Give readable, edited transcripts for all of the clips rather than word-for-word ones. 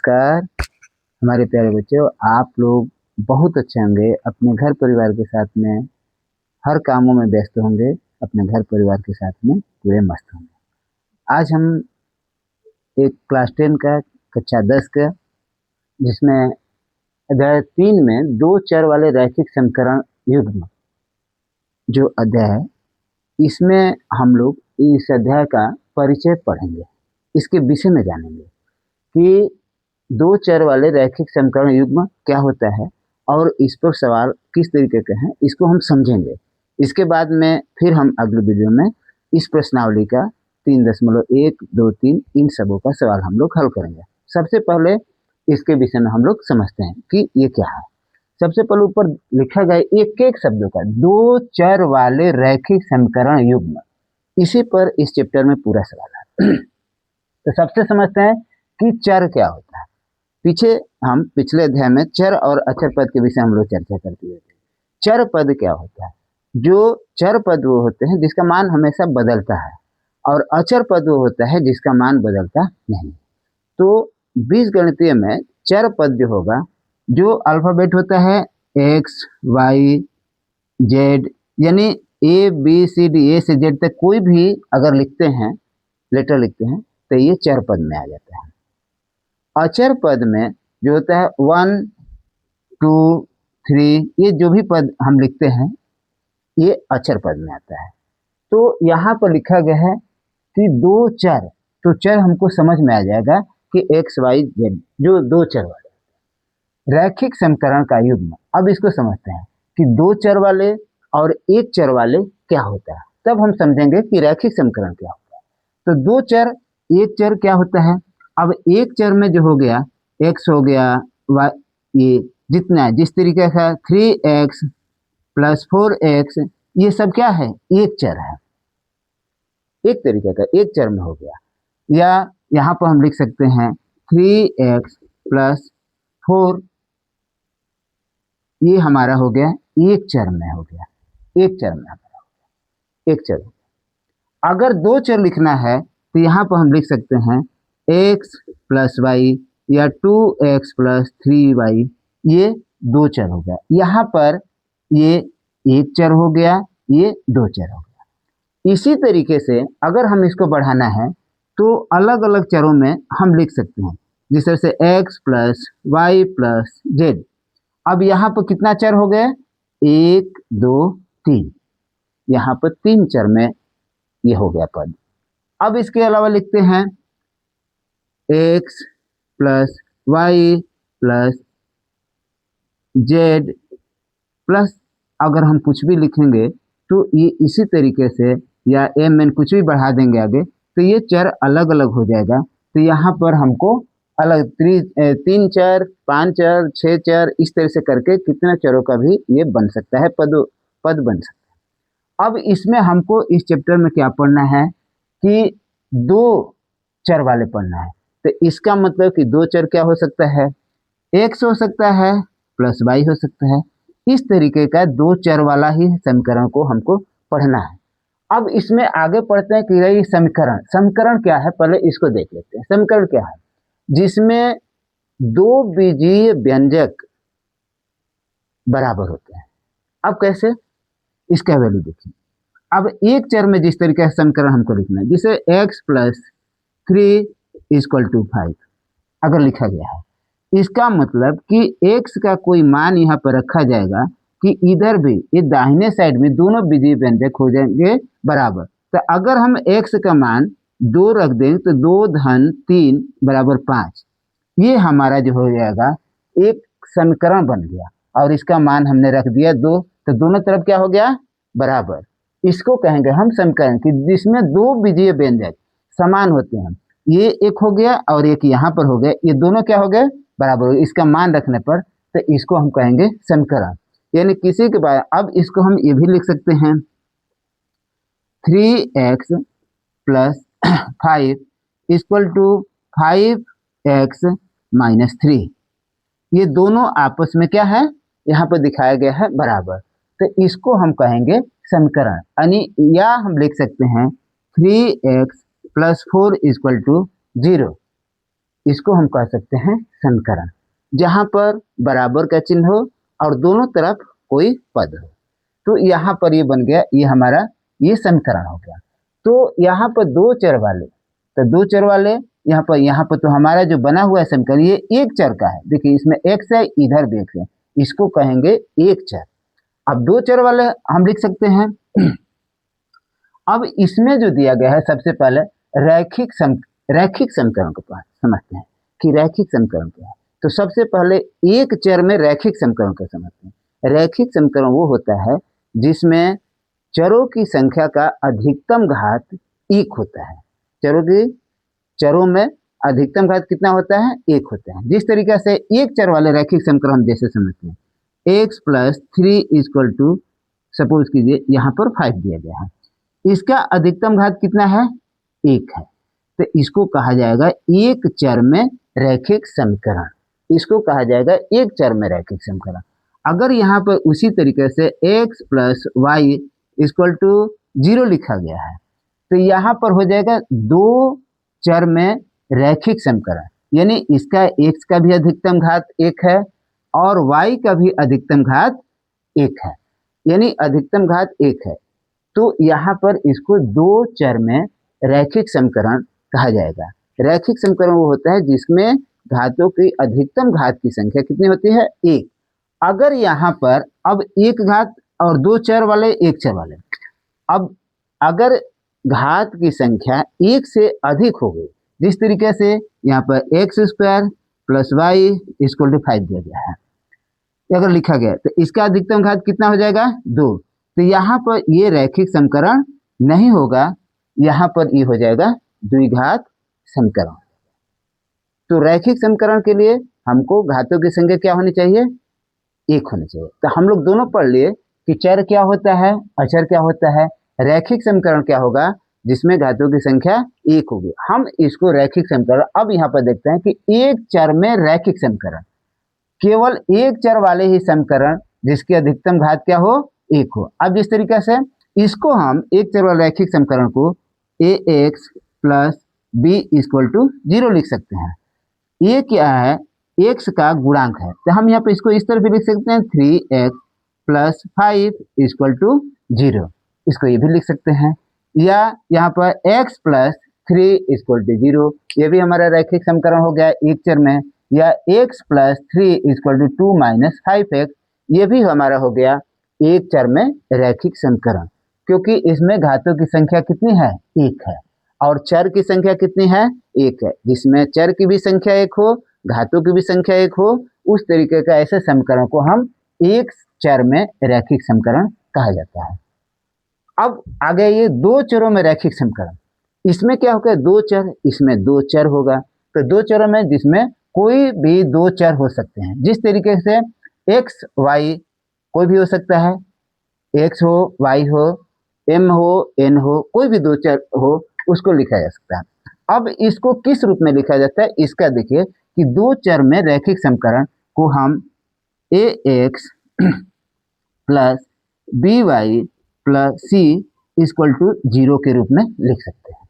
नमस्कार हमारे प्यारे बच्चों, आप लोग बहुत अच्छे होंगे। अपने घर परिवार के साथ में हर कामों में व्यस्त होंगे, अपने घर परिवार के साथ में पूरे मस्त होंगे। आज हम एक क्लास 10 का कक्षा 10 का, जिसमें अध्याय 3 में दो चर वाले रैखिक समीकरण युग्म जो अध्याय है, इसमें हम लोग इस अध्याय का परिचय पढ़ेंगे। इसके विषय में जानेंगे कि दो चर वाले रैखिक समीकरण युग्म क्या होता है और इस पर सवाल किस तरीके के हैं, इसको हम समझेंगे। इसके बाद में फिर हम अगले वीडियो में इस प्रश्नावली का 3.1, 2, 3 इन सबों का सवाल हम लोग हल करेंगे। सबसे पहले इसके विषय में हम लोग समझते हैं कि ये क्या है। सबसे पहले ऊपर लिखा गया एक एक शब्दों का दो चर वाले रैखिक समीकरण युग्म, इसी पर इस चैप्टर में पूरा सवाल है। तो सबसे समझते हैं कि चर क्या होता है। हम पिछले अध्याय में चर और अचर पद के विषय हम लोग चर्चा करते हुए थे। चर पद क्या होता है? जो चर पद वो होते हैं जिसका मान हमेशा बदलता है, और अचर पद वो होता है जिसका मान बदलता नहीं। तो बीजगणितीय में चर पद जो होगा, जो अल्फाबेट होता है एक्स वाई जेड, यानी ए बी सी डी, ए से जेड तक कोई भी अगर लिखते हैं, लेटर लिखते हैं, तो ये चर पद में आ जाता है। अचर पद में जो होता है 1 2 3, ये जो भी पद हम लिखते हैं ये अचर पद में आता है। तो यहाँ पर लिखा गया है कि दो चर, तो चर हमको समझ में आ जाएगा कि एक्स वाई जेड, जो दो चर वाले रैखिक समीकरण का युग्म। अब इसको समझते हैं कि दो चर वाले और एक चर वाले क्या होता है, तब हम समझेंगे कि रैखिक समीकरण क्या होता है। तो दो चर, एक चर क्या होता है? अब एक चर में जो हो गया x हो गया y, ये जितना है जिस तरीके का 3x + 4x, ये सब क्या है? एक चर है, एक तरीके का एक चर में हो गया। या यहाँ पर हम लिख सकते हैं 3x + 4, ये हमारा हो गया एक चर में हो गया, एक चर में हमारा हो गया, एक चर। अगर दो चर लिखना है तो यहाँ पर हम लिख सकते हैं x + y या 2x + 3y, ये दो चर हो गया। यहाँ पर ये एक चर हो गया, ये दो चर हो गया। इसी तरीके से अगर हम इसको बढ़ाना है तो अलग अलग चरों में हम लिख सकते हैं, जिस तरह से x + y + z। अब यहाँ पर कितना चर हो गए? 1 2 3, यहाँ पर तीन चर में ये हो गया पद। अब इसके अलावा लिखते हैं x + y + z प्लस, अगर हम कुछ भी लिखेंगे तो ये इसी तरीके से, या m n कुछ भी बढ़ा देंगे आगे, तो ये चर अलग अलग हो जाएगा। तो यहाँ पर हमको अलग 3 चर, 5 चर, 6 चर, इस तरह से करके कितना चरों का भी ये बन सकता है, पद बन सकता है। अब इसमें हमको इस चैप्टर में क्या पढ़ना है कि दो चर वाले पढ़ना है। तो इसका मतलब कि दो चर क्या हो सकता है? x हो सकता है प्लस y हो सकता है। इस तरीके का दो चर वाला ही समीकरण को हमको पढ़ना है। अब इसमें आगे पढ़ते हैं कि ये समीकरण क्या है, पहले इसको देख लेते हैं। समीकरण क्या है? जिसमें दो बीजीय व्यंजक बराबर होते हैं। अब कैसे? इसका वैल्यू देखिए। अब एक चर में जिस तरीके का समीकरण हमको लिखना है, जिसे x + 3 = 5 अगर लिखा गया है, इसका मतलब कि x का कोई मान यहाँ पर रखा जाएगा कि इधर भी ये दाहिने साइड में दोनों बीजीय व्यंजक हो जाएंगे बराबर। तो अगर हम x का मान 2 रख दें तो 2 धन 3 = 5, ये हमारा जो हो जाएगा एक समीकरण बन गया। और इसका मान हमने रख दिया 2, तो दोनों तरफ क्या हो गया? बराबर। इसको कहेंगे हम समीकरण कि जिसमें दो बीजीय व्यंजक समान होते हैं। ये एक हो गया और एक यहाँ पर हो गया, ये दोनों क्या हो गए? बराबर। इसका मान रखने पर तो इसको हम कहेंगे समीकरण। यानी किसी के बाद अब इसको हम ये भी लिख सकते हैं 3x + 5 = 5x - 3। ये दोनों आपस में क्या है? यहाँ पर दिखाया गया है बराबर। तो इसको हम कहेंगे समीकरण। यानी या हम लिख सकते हैं 3x + 4 = 0। इसको हम कह सकते हैं समीकरण, जहाँ पर बराबर का चिन्ह हो और दोनों तरफ कोई पद हो। तो यहाँ पर ये बन गया, ये हमारा ये समीकरण हो गया। तो यहाँ पर दो चर वाले, तो दो चर वाले यहाँ पर तो हमारा जो बना हुआ है समीकरण ये एक चर का है। देखिए इसमें x है, इधर भी x है, इसको कहेंगे एक चर। अब दो चर वाले हम लिख सकते हैं। अब इसमें जो दिया गया है, सबसे पहले रैखिक समीकरण को समझते हैं कि रैखिक समीकरण क्या है। तो सबसे पहले एक चर में रैखिक समीकरण को समझते हैं। रैखिक समीकरण वो होता है जिसमें चरों की संख्या का अधिकतम घात एक होता है। चरों में अधिकतम घात कितना होता है? एक होता है। जिस तरीके से एक चर वाले रैखिक समीकरण हम जैसे समझते हैं, x + 3 = सपोज कीजिए यहाँ पर 5 दिया गया है, इसका अधिकतम घात कितना है? 1 है। तो इसको कहा जाएगा एक चर में रैखिक समीकरण। इसको कहा जाएगा एक चर में रैखिक समीकरण। अगर यहाँ पर उसी तरीके से x + y = 0 लिखा गया है, तो यहाँ पर हो जाएगा दो चर में रैखिक समीकरण, यानी इसका x का भी अधिकतम घात 1 है और y का भी अधिकतम घात 1 है, यानी अधिकतम घात 1 है। तो यहाँ पर इसको दो चर में रैखिक समीकरण कहा जाएगा। रैखिक समीकरण वो होता है जिसमें घातों की अधिकतम घात की संख्या कितनी होती है? 1। अगर यहाँ पर अब एक घात और दो चर वाले एक चर वाले, अब अगर घात की संख्या 1 से अधिक हो गई, जिस तरीके से यहाँ पर x² + y = 5 दिया गया है, अगर लिखा गया तो इसका अधिकतम घात कितना हो जाएगा? 2। तो यहाँ पर ये रैखिक समीकरण नहीं होगा, यहाँ पर ये हो जाएगा द्विघात समीकरण। तो रैखिक समीकरण के लिए हमको घातों की संख्या क्या होनी चाहिए? 1 होनी चाहिए। तो हम लोग दोनों पढ़ लिए कि चर क्या होता है, अचर क्या होता है। रैखिक समीकरण क्या होगा? जिसमें घातों की संख्या 1 होगी। हम इसको रैखिक समीकरण, अब यहाँ पर देखते हैं कि एक चर में रैखिक समीकरण, केवल एक चर वाले ही समीकरण जिसकी अधिकतम घात क्या हो? 1 हो। अब जिस तरीके से इसको हम एक चर वाले रैखिक समीकरण को ax + b = 0 लिख सकते हैं। ये क्या है? x का गुणांक है, तो हम यहाँ पे इसको इस तरह भी लिख सकते हैं 3x + 5 = 0, इसको ये भी लिख सकते हैं। या यहाँ पर x + 3 = 0, ये भी हमारा रैखिक समीकरण हो गया एक चर में। या x + 3 = 2 - 5x, ये भी हमारा हो गया एक चर में रैखिक समीकरण, क्योंकि इसमें घातों की संख्या कितनी है? 1 है और चर की संख्या कितनी है? 1 है। जिसमें चर की भी संख्या 1 हो, घातों की भी संख्या 1 हो, उस तरीके का ऐसे समीकरण को हम एक चर में रैखिक समीकरण कहा जाता है। अब आगे ये दो चरों में रैखिक समीकरण, इसमें क्या होगा? दो चर, इसमें दो चर होगा। तो दो चरों में जिसमें कोई भी दो चर हो सकते हैं, जिस तरीके से x y कोई भी हो सकता है, x हो, y हो, m हो, n हो, कोई भी दो चर हो, उसको लिखा जा सकता है। अब इसको किस रूप में लिखा जाता है? इसका देखिए कि दो चर में रैखिक समीकरण को हम ax + by + c = 0 के रूप में लिख सकते हैं।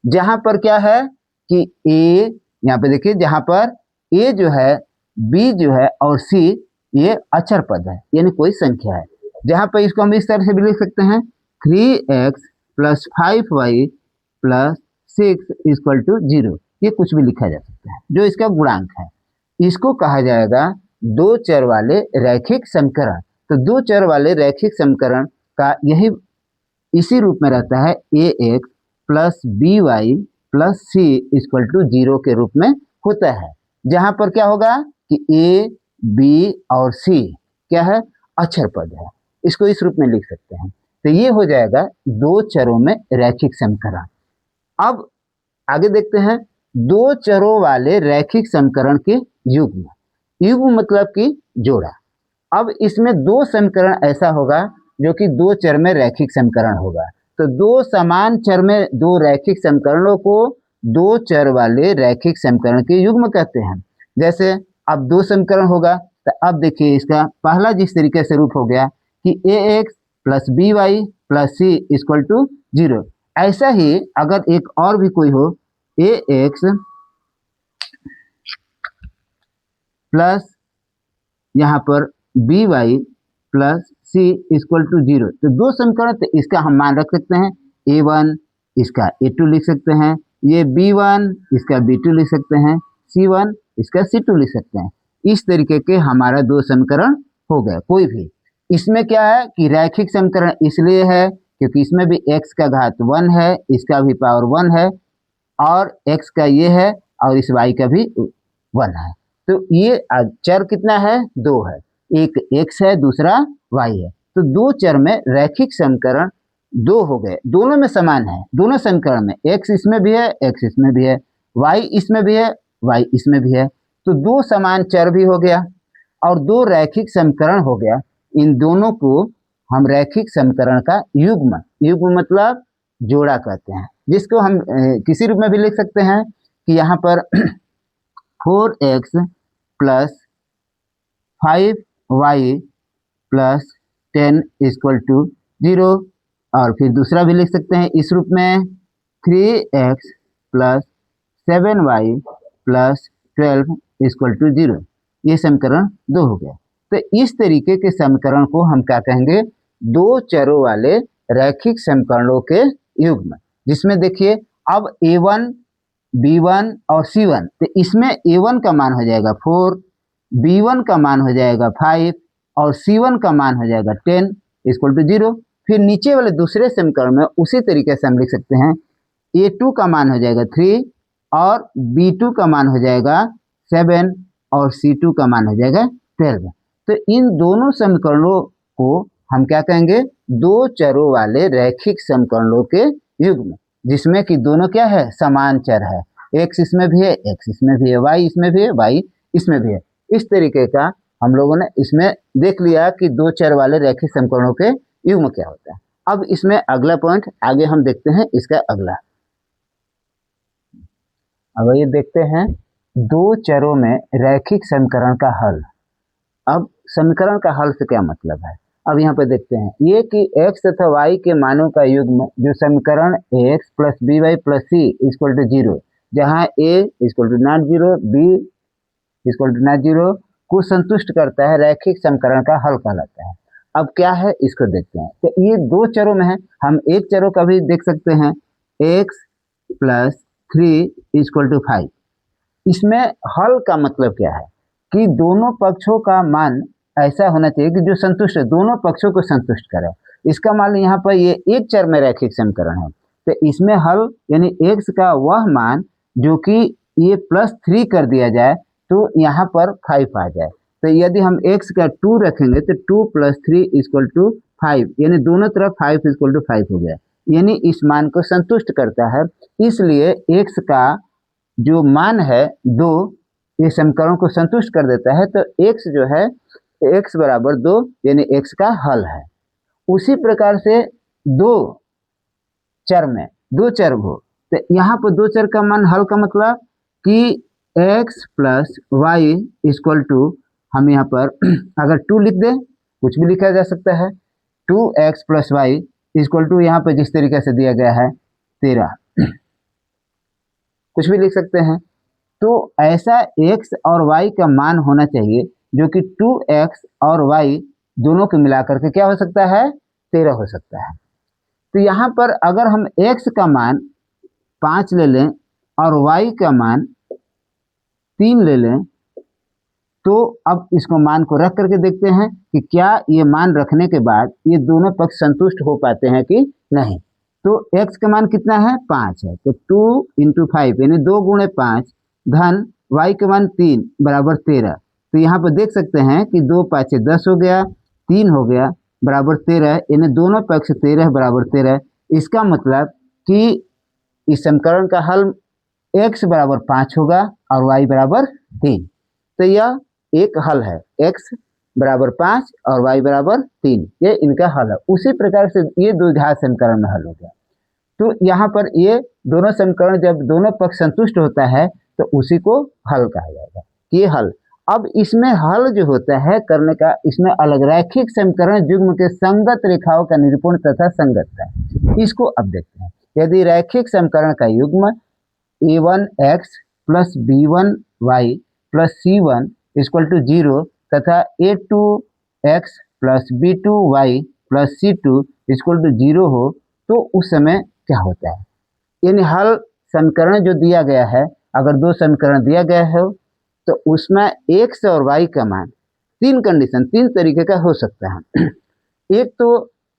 जहां पर क्या है कि a, यहाँ पे देखिए, जहां पर a जो है, b जो है और c ये अचर पद है, यानी कोई संख्या है। जहां पर इसको हम इस तरह से भी लिख सकते हैं 3x + 5y + 6 = 0, ये कुछ भी लिखा जा सकता है जो इसका गुणांक है। इसको कहा जाएगा दो चर वाले रैखिक समीकरण। तो दो चर वाले रैखिक समीकरण का यही इसी रूप में रहता है, ax + by + c = 0 के रूप में होता है। जहां पर क्या होगा कि a, b और c क्या है? अक्षर पद है। इसको इस रूप में लिख सकते हैं। तो ये हो जाएगा दो चरों में रैखिक समीकरण। अब आगे देखते हैं दो चरों वाले रैखिक समीकरण के युग्म। युग्म मतलब कि जोड़ा। अब इसमें दो समीकरण ऐसा होगा जो कि दो चर में रैखिक समीकरण होगा। तो दो समान चर में दो रैखिक समीकरणों को दो चर वाले रैखिक समीकरण के युग्म कहते हैं। जैसे अब दो समीकरण होगा, तो अब देखिए इसका पहला जिस तरीके से रूप हो गया कि ax + by + c = 0। ऐसा ही अगर एक और भी कोई हो, ax प्लस यहाँ पर b y plus c equal to 0। तो दो समीकरण, तो इसका हम मान रख सकते हैं a1, इसका a2 लिख सकते हैं, ये b1 इसका b2 लिख सकते हैं, c1 इसका c2 लिख सकते हैं। इस तरीके के हमारा दो समीकरण हो गए। कोई भी इसमें क्या है कि रैखिक समीकरण इसलिए है क्योंकि इसमें भी x का घात 1 है, इसका भी पावर 1 है, और x का ये है और इस y का भी 1 है। तो ये चर कितना है? 2 है, एक x है दूसरा y है। तो दो चर में रैखिक समीकरण 2 हो गए, दोनों में समान है, दोनों समीकरण में x इसमें भी है, x इसमें भी है, y इसमें भी है, y इसमें भी है। तो दो समान चर भी हो गया और दो रैखिक समीकरण हो गया। इन दोनों को हम रैखिक समीकरण का युग्म, युग्म मतलब जोड़ा कहते हैं, जिसको हम किसी रूप में भी लिख सकते हैं कि यहाँ पर 4x plus 5y plus 10 equal to 0, और फिर दूसरा भी लिख सकते हैं इस रूप में 3x plus 7y plus 12 equal to 0। ये समीकरण 2 हो गया। तो इस तरीके के समीकरण को हम क्या कहेंगे? दो चरों वाले रैखिक समीकरणों के युग्म, जिसमें देखिए अब a1, b1 और c1, तो इसमें a1 का मान हो जाएगा 4, b1 का मान हो जाएगा 5 और c1 का मान हो जाएगा 10 इक्वल टू 0। फिर नीचे वाले दूसरे समीकरण में उसी तरीके से हम लिख सकते हैं a2 का मान हो जाएगा 3 और b2 का मान हो जाएगा 7 और c2 का मान हो जाएगा 12। तो इन दोनों समीकरणों को हम क्या कहेंगे? दो चरों वाले रैखिक समीकरणों के युग्म, जिसमें कि दोनों क्या है? समान चर है, x इसमें भी है, x इसमें भी है, y इसमें भी है, y इसमें भी है। इस तरीके का हम लोगों ने इसमें देख लिया कि दो चर वाले रैखिक समीकरणों के युग्म क्या होता है। अब इसमें अगला पॉइंट आगे हम देखते हैं, इसका अगला। अब ये देखते हैं दो चरों में रैखिक समीकरण का हल। अब समीकरण का हल से क्या मतलब है? अब यहाँ पे देखते हैं ये कि x तथा y के मानों का युग्म जो समीकरण ax plus b y plus c equal to 0, जहाँ a equal to not 0, b equal to not 0 को संतुष्ट करता है, रैखिक समीकरण का हल कहलाता है। अब क्या है इसको देखते हैं। तो ये दो चरों में है, हम एक चरों का भी देख सकते हैं, x प्लस 3 इक्वल टू 5। इसमें हल का मतलब क्या है कि दोनों पक्षों का मान ऐसा होना चाहिए कि जो संतुष्ट है, दोनों पक्षों को संतुष्ट करे। इसका मान यहाँ पर ये एक चर में रैखिक समीकरण है, तो इसमें हल यानी x का वह मान जो कि ये +3 कर दिया जाए तो यहाँ पर 5 आ जाए। तो यदि हम x का 2 रखेंगे तो 2 + 3 इक्वल टू 5, यानी दोनों तरफ 5 इक्वल टू 5 हो गया, यानी इस मान को संतुष्ट करता है। इसलिए x का जो मान है 2, ये समीकरण को संतुष्ट कर देता है। तो x जो है x बराबर 2 यानी x का हल है। उसी प्रकार से दो चर में दो चर हो, तो यहाँ पर दो चर का मान हल का मतलब कि x plus y equal to, हम यहाँ पर अगर 2 लिख दें, कुछ भी लिखा जा सकता है, 2x plus y equal to यहाँ पर जिस तरीके से दिया गया है 13, कुछ भी लिख सकते हैं। तो ऐसा x और y का मान होना चाहिए जो कि 2x और y दोनों को मिलाकर के क्या हो सकता है? 13 हो सकता है। तो यहाँ पर अगर हम x का मान 5 ले लें और y का मान 3 ले लें, तो अब इसको मान को रख करके देखते हैं कि क्या ये मान रखने के बाद ये दोनों पक्ष संतुष्ट हो पाते हैं कि नहीं। तो x का मान कितना है? 5 है, तो 2 × 5 यानी 2 × 5 धन y का मान 3 बराबर 13। तो यहाँ पर देख सकते हैं कि 2 × 5 = 10 हो गया, 3 हो गया बराबर 13, यानी दोनों पक्ष 13 बराबर 13। इसका मतलब कि इस समीकरण का हल x बराबर 5 होगा और y बराबर 3। तो यह एक हल है, x बराबर 5 और y बराबर 3, ये इनका हल है। उसी प्रकार से ये द्विघात समीकरण में हल हो गया। तो यहाँ पर ये दोनों समीकरण जब दोनों पक्ष संतुष्ट होता है तो उसी को हल कहा जाएगा, ये हल। अब इसमें हल जो होता है करने का, इसमें अलग रैखिक समीकरण युग्म के संगत रेखाओं का निरूपण तथा संगतता, इसको अब देखते हैं। यदि रैखिक समीकरण का युग्म a1x plus b1y plus c1 equal to 0 तथा a2x plus b2y plus c2 equal to 0 हो तो उस समय क्या होता है। यानी हल समीकरण जो दिया गया है, अगर दो समीकरण दिया गया है तो उसमें x और y का मान तीन कंडीशन, तीन तरीके का हो सकता है। एक तो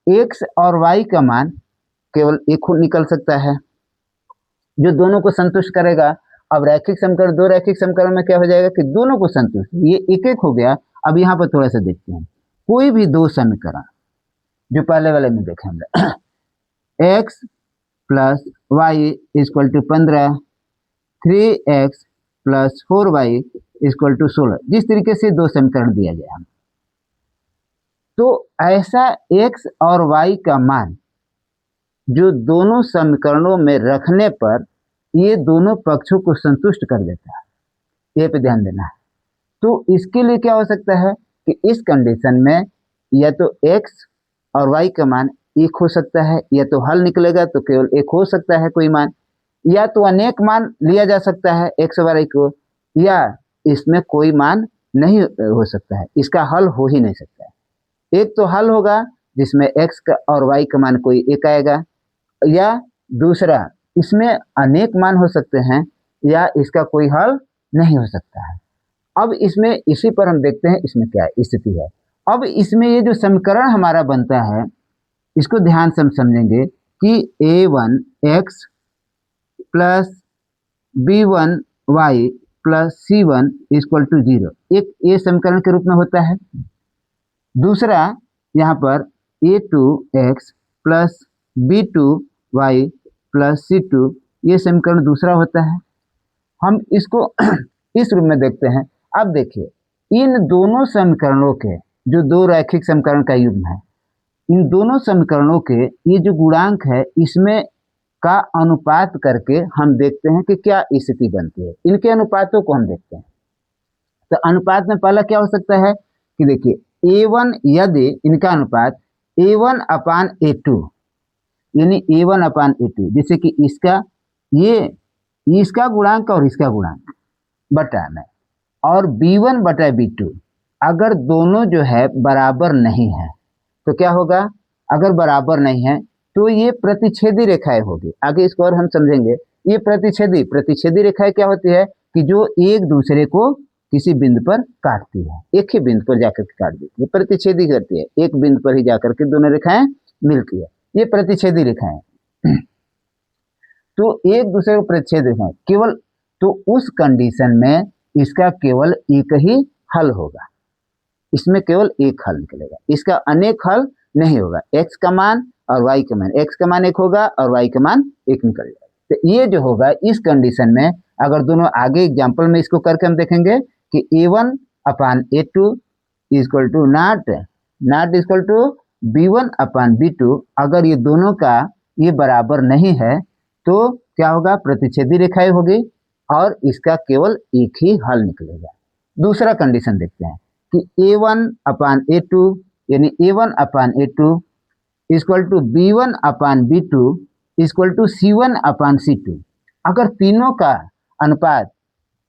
x और y का मान केवल एक निकल सकता है जो दोनों को संतुष्ट करेगा। अब रैखिक समीकरण, दो रैखिक समीकरण में क्या हो जाएगा कि दोनों को संतुष्ट, ये एक एक हो गया। अब यहाँ पर थोड़ा सा देखते हैं, कोई भी दो समीकरण जो पहले वाले में देखे हमने, x plus y equal to 15, 3x plus 4y equal to 16, जिस तरीके से दो समीकरण दिया गया है, तो ऐसा x और y का मान जो दोनों समीकरणों में रखने पर ये दोनों पक्षों को संतुष्ट कर देता है, ये पे ध्यान देना है। तो इसके लिए क्या हो सकता है कि इस कंडीशन में या तो x और y का मान एक हो सकता है, या तो हल निकलेगा तो केवल एक हो सकता है कोई मान, या तो अनेक मान लिया जा सकता है x और y को, या इसमें कोई मान नहीं हो सकता है, इसका हल हो ही नहीं सकता है। एक तो हल होगा जिसमें x का और y का मान कोई एक आएगा, या दूसरा इसमें अनेक मान हो सकते हैं, या इसका कोई हल नहीं हो सकता है। अब इसमें इसी पर हम देखते हैं इसमें क्या स्थिति है। अब इसमें ये जो समीकरण हमारा बनता है इसको ध्यान से हम समझेंगे कि a1x plus b1y plus c1 equal to 0 एक ये समीकरण के रूप में होता है। दूसरा यहाँ पर a2x plus b2y plus c2 ये समीकरण दूसरा होता है। हम इसको इस रूप में देखते हैं। अब देखिए, इन दोनों समीकरणों के जो दो रैखिक समीकरण का युग्म है, इन दोनों समीकरणों के ये जो गुणांक है इसमें का अनुपात करके हम देखते हैं कि क्या स्थिति बनती है। इनके अनुपातों को हम देखते हैं। तो अनुपात में पहला क्या हो सकता है कि देखिए a1, यदि इनका अनुपात a1 अपान a2, यानी a1 अपान a2, जैसे कि इसका ये इसका गुणांक और इसका गुणांक बटा में, और b1 बटा b2, अगर दोनों जो है बराबर नहीं है तो क्या होगा। अगर बराबर नहीं है तो ये प्रतिच्छेदी रेखाएं होगी। आगे इसको और हम समझेंगे। ये प्रतिच्छेदी रेखाएं क्या होती है कि जो एक दूसरे को किसी बिंदु पर काटती है, एक ही बिंदु पर जाकर के काट देती है, प्रतिच्छेदी करती है, एक बिंदु पर ही जाकर के दोनों रेखाएं मिलती है, ये प्रतिच्छेदी रेखाएं। तो एक दूसरे को प्रतिच्छेद रेखाएं केवल, तो उस कंडीशन में इसका केवल एक ही हल होगा, इसमें केवल एक हल निकलेगा, इसका अनेक हल नहीं होगा। x का मान और y का मान, x का मान एक होगा और y का मान एक निकल जाएगा। तो ये जो होगा इस कंडीशन में, अगर दोनों आगे एग्जाम्पल में इसको करके हम देखेंगे कि a1 upon a2 equal to not equal to b1 upon b2, अगर ये दोनों का ये बराबर नहीं है तो क्या होगा, प्रतिच्छेदी रेखाएं होगी और इसका केवल एक ही हल निकलेगा। दूसरा कंडीशन देखते हैं कि a1 अपान a2, यानी a1 upon a2 equal to b1 upon b2 equal to c1 upon c2, अगर तीनों का अनुपात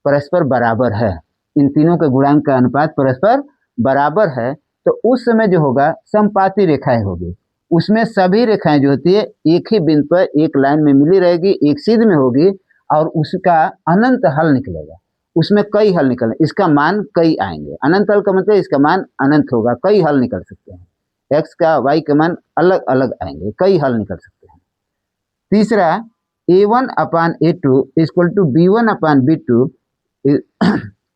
परस्पर बराबर है, इन तीनों के गुणांक का अनुपात परस्पर बराबर है, तो उस समय जो होगा समपाती रेखाएं होगी, उसमें सभी रेखाएं जो होती है एक ही बिंदु पर एक लाइन में मिली रहेगी, एक सीध में होगी और उसका अनंत हल निकलेगा। उसमें कई हल निकले, इसका मान कई आएंगे। अनंत हल का मतलब इसका मान अनंत होगा, कई हल निकल सकते हैं, x का y का मान अलग अलग आएंगे, कई हल निकल सकते हैं। तीसरा a1 upon a2 equal to b1 upon b2,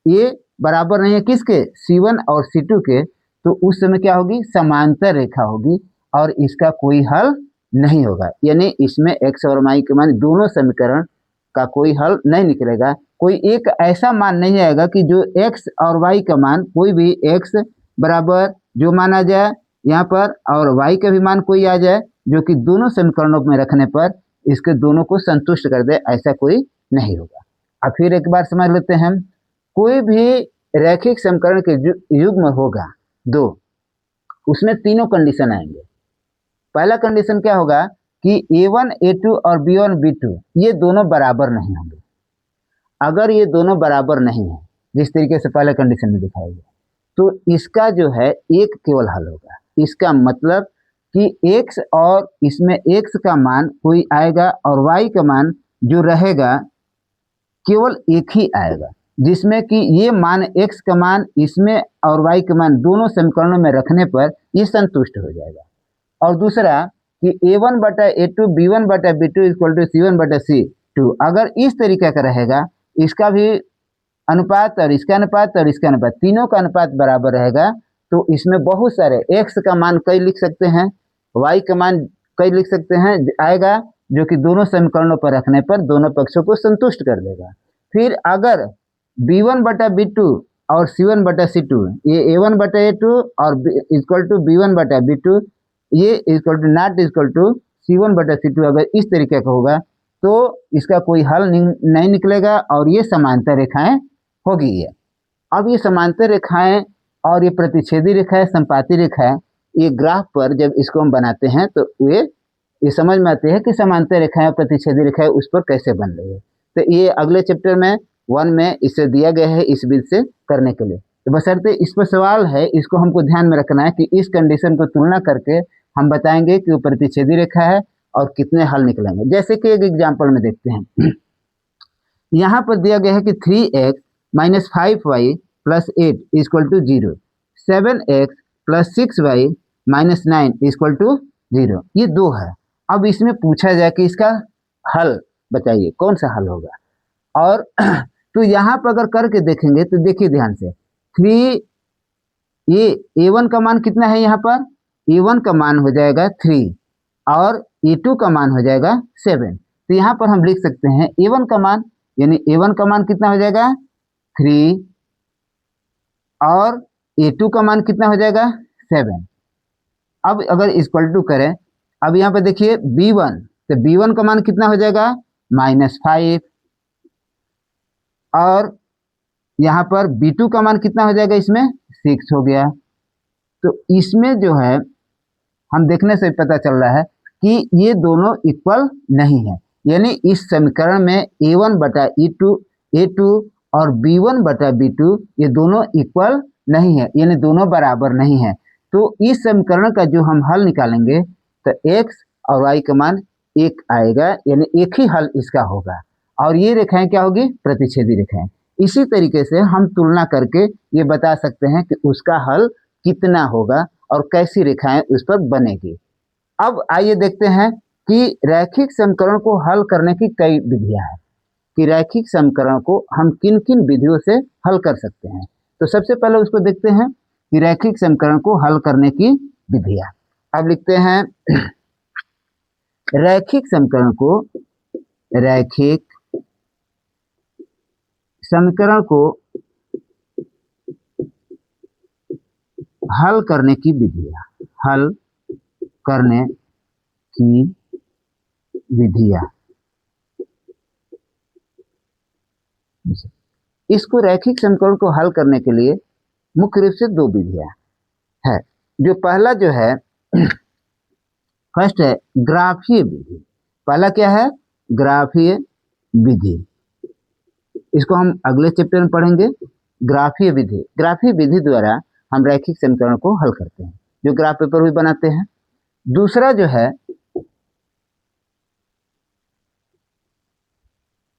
ये बराबर नहीं है किसके, c1 और c2 के, तो उस समय क्या होगी, समांतर रेखा होगी और इसका कोई हल नहीं होगा। यानी इसमें x और y के मान दोनों समीकरण का कोई हल नहीं निकलेगा। कोई एक ऐसा मान नहीं आएगा कि जो x और y का मान, कोई भी x बराबर जो माना जाए यहाँ पर और y का भी मान कोई आ जाए जो कि दोनों समीकरणों में रखने पर इसके दोनों को संतुष्ट कर दे, ऐसा कोई नहीं होगा। अब फिर एक बार समझ लेते हैं, कोई भी रैखिक समीकरण के युग्म होगा दो, उसमें तीनों कंडीशन आएंगे। पहला कंडीशन क्या होगा कि a1 a2 और b1 b2 ये दोनों बराबर नहीं होंगे। अगर ये दोनों बराबर नहीं है जिस तरीके से पहले कंडीशन में दिखाया गया। तो इसका जो है एक केवल हल होगा। इसका मतलब कि x और इसमें x का मान कोई आएगा और y का मान जो रहेगा केवल एक ही आएगा, जिसमें कि ये मान x का मान इसमें और y का मान दोनों समीकरणों में रखने पर ये संतुष्ट हो जाएगा। और दूसरा कि a1 बटा a2 b1 बटा b2 इक्वल टू c1 बटा c2, अगर इस तरीके का रहेगा, इसका भी अनुपात और इसका अनुपात और इसका अनुपात तीनों का अनुपात बराबर रहेगा, तो इसमें बहुत सारे x का मान कई लिख सकते हैं, y का मान कई लिख सकते हैं आएगा, जो कि दोनों समीकरणों पर रखने पर दोनों पक्षों को संतुष्ट कर देगा। फिर अगर b1 बटा b2 और c1 बटा c2, ये a1 बटा a2 और इक्वल टू b1 बटा b2, ये equal to not equal to c1 बटा c2, अगर इस तरीके का होगा तो इसका कोई हल नहीं निकलेगा और ये समांतर रेखाएं होगी। ये अब ये समांतर रेखाएं और ये प्रतिच्छेदी रेखाएं, संपाती रेखाएं, ये ग्राफ पर जब इसको हम बनाते हैं तो ये समझ में आते हैं कि समांतर रेखाएं और प्रतिच्छेदी रेखाएं उस पर कैसे बन रही है। तो ये अगले चैप्टर में 1 में इसे दिया गया है इस विधि से करने के लिए। तो बशर्ते इस पर सवाल है, इसको हमको ध्यान में रखना है कि इस कंडीशन को तुलना करके हम बताएंगे कि वो प्रतिच्छेदी रेखा है और कितने हल निकलेंगे। जैसे कि एक एग्जाम्पल में देखते हैं, यहाँ पर दिया गया है कि 3x minus 5y plus 8 equal to 0, 7x plus 6y minus 9 equal to 0, ये 2 है। अब इसमें पूछा जाए कि इसका हल बताइए कौन सा हल होगा। और तो यहाँ पर अगर करके देखेंगे तो देखिए ध्यान से, 3, ये a1 का मान कितना है, यहाँ पर a1 का मान हो जाएगा 3 और a2 का मान हो जाएगा 7। तो यहाँ पर हम लिख सकते हैं a1 का मान, यानी a1 का मान कितना हो जाएगा 3 और a2 का मान कितना हो जाएगा 7। अब अगर इक्वल टू करें, अब यहाँ पर देखिए b1, तो b1 का मान कितना हो जाएगा -5 और यहाँ पर b2 का मान कितना हो जाएगा, इसमें 6 हो गया। तो इसमें जो है हम देखने से पता चल रहा है कि ये दोनों इक्वल नहीं है, यानी इस समीकरण में a1 बटा a2 और b1 बटा b2 ये दोनों इक्वल नहीं है, यानी दोनों बराबर नहीं है। तो इस समीकरण का जो हम हल निकालेंगे तो x और y का मान 1 आएगा, यानी एक ही हल इसका होगा। और ये रेखाएं क्या होगी, प्रतिच्छेदी रेखाएं। इसी तरीके से हम तुलना करके ये बता सकते हैं कि उसका हल कितना होगा और कैसी रेखाएं उस पर बनेगी। अब आइए देखते हैं कि रैखिक समीकरण को हल करने की कई विधियां हैं, कि रैखिक समीकरण को हम किन किन विधियों से हल कर सकते हैं। तो सबसे पहले उसको देखते हैं कि रैखिक समीकरण को हल करने की विधियां। अब लिखते हैं रैखिक समीकरण को, रैखिक समीकरण को हल करने की विधियां, हल करने की विधियां। इसको रैखिक समीकरण को हल करने के लिए मुख्य रूप से 2 विधियां है। जो पहला जो है फर्स्ट है ग्राफीय विधि। पहला क्या है, ग्राफीय विधि। इसको हम अगले चैप्टर में पढ़ेंगे। ग्राफीय विधि, ग्राफीय विधि द्वारा हम रैखिक समीकरण को हल करते हैं, जो ग्राफ पेपर भी बनाते हैं। दूसरा जो है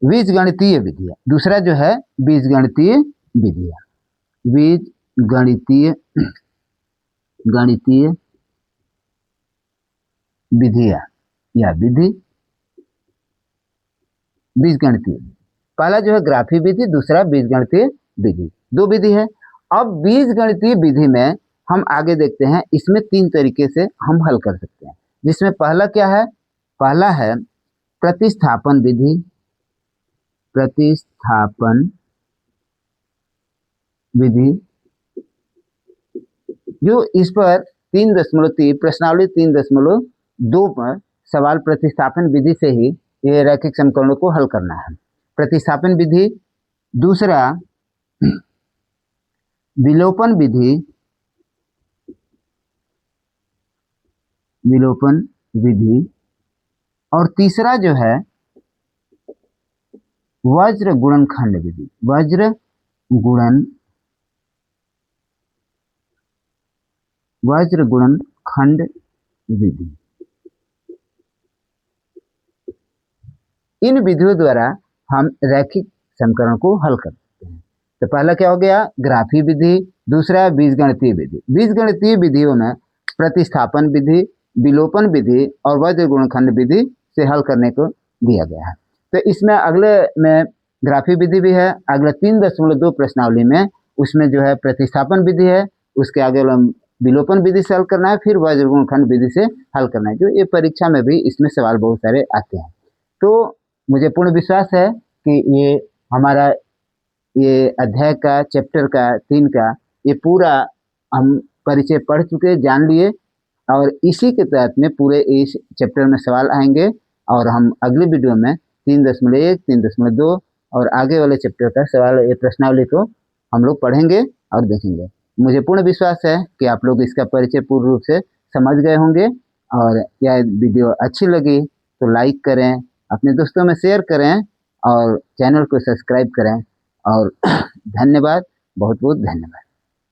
बीजगणितीय विधियां। दूसरा जो है बीजगणितीय विधियां, बीजगणितीय गणितीय विधियां या विधि, बीजगणितीय। पहला जो है ग्राफीय विधि, दूसरा बीजगणितीय विधि, 2 विधि है। अब बीजगणितीय विधि में हम आगे देखते हैं, इसमें 3 तरीके से हम हल कर सकते हैं। जिसमें पहला क्या है, पहला है प्रतिस्थापन विधि। प्रतिस्थापन विधि जो इस पर 3.3 प्रश्नावली 3.2 पर सवाल प्रतिस्थापन विधि से ही ये रैखिक समीकरणों को हल करना है, प्रतिस्थापन विधि। दूसरा विलोपन विधि, विलोपन विधि। और तीसरा जो है वज्र गुणनखंड विधि, वज्र गुणन वज्र गुणन खंड विधि। इन विधियों द्वारा हम रैखिक समीकरण को हल कर सकते हैं। तो पहला क्या हो गया, ग्राफी विधि। दूसरा बीजगणितीय विधि। बीजगणितीय विधियों में प्रतिस्थापन विधि, विलोपन विधि और वज्र गुणनखंड विधि से हल करने को दिया गया है। तो इसमें अगले में ग्राफी विधि भी है। अगले 3.2 प्रश्नावली में उसमें जो है प्रतिस्थापन विधि है, उसके आगे विलोपन विधि से हल करना है, फिर वज्र गुणनखंड विधि से हल करना है। जो ये परीक्षा में भी इसमें सवाल बहुत सारे आते हैं। तो मुझे पूर्ण विश्वास है कि ये हमारा ये अध्याय का चैप्टर का 3 का ये पूरा हम परिचय पढ़ चुके, जान लिए, और इसी के तहत में पूरे इस चैप्टर में सवाल आएंगे और हम अगली वीडियो में 3.1, 3.2 और आगे वाले चैप्टर का सवाल ये प्रश्नावली को हम लोग पढ़ेंगे और देखेंगे। मुझे पूर्ण विश्वास है कि आप लोग इसका परिचय पूर्ण रूप से समझ गए होंगे। और यह वीडियो अच्छी लगी तो लाइक करें, अपने दोस्तों में शेयर करें और चैनल को सब्सक्राइब करें। और धन्यवाद, बहुत बहुत धन्यवाद।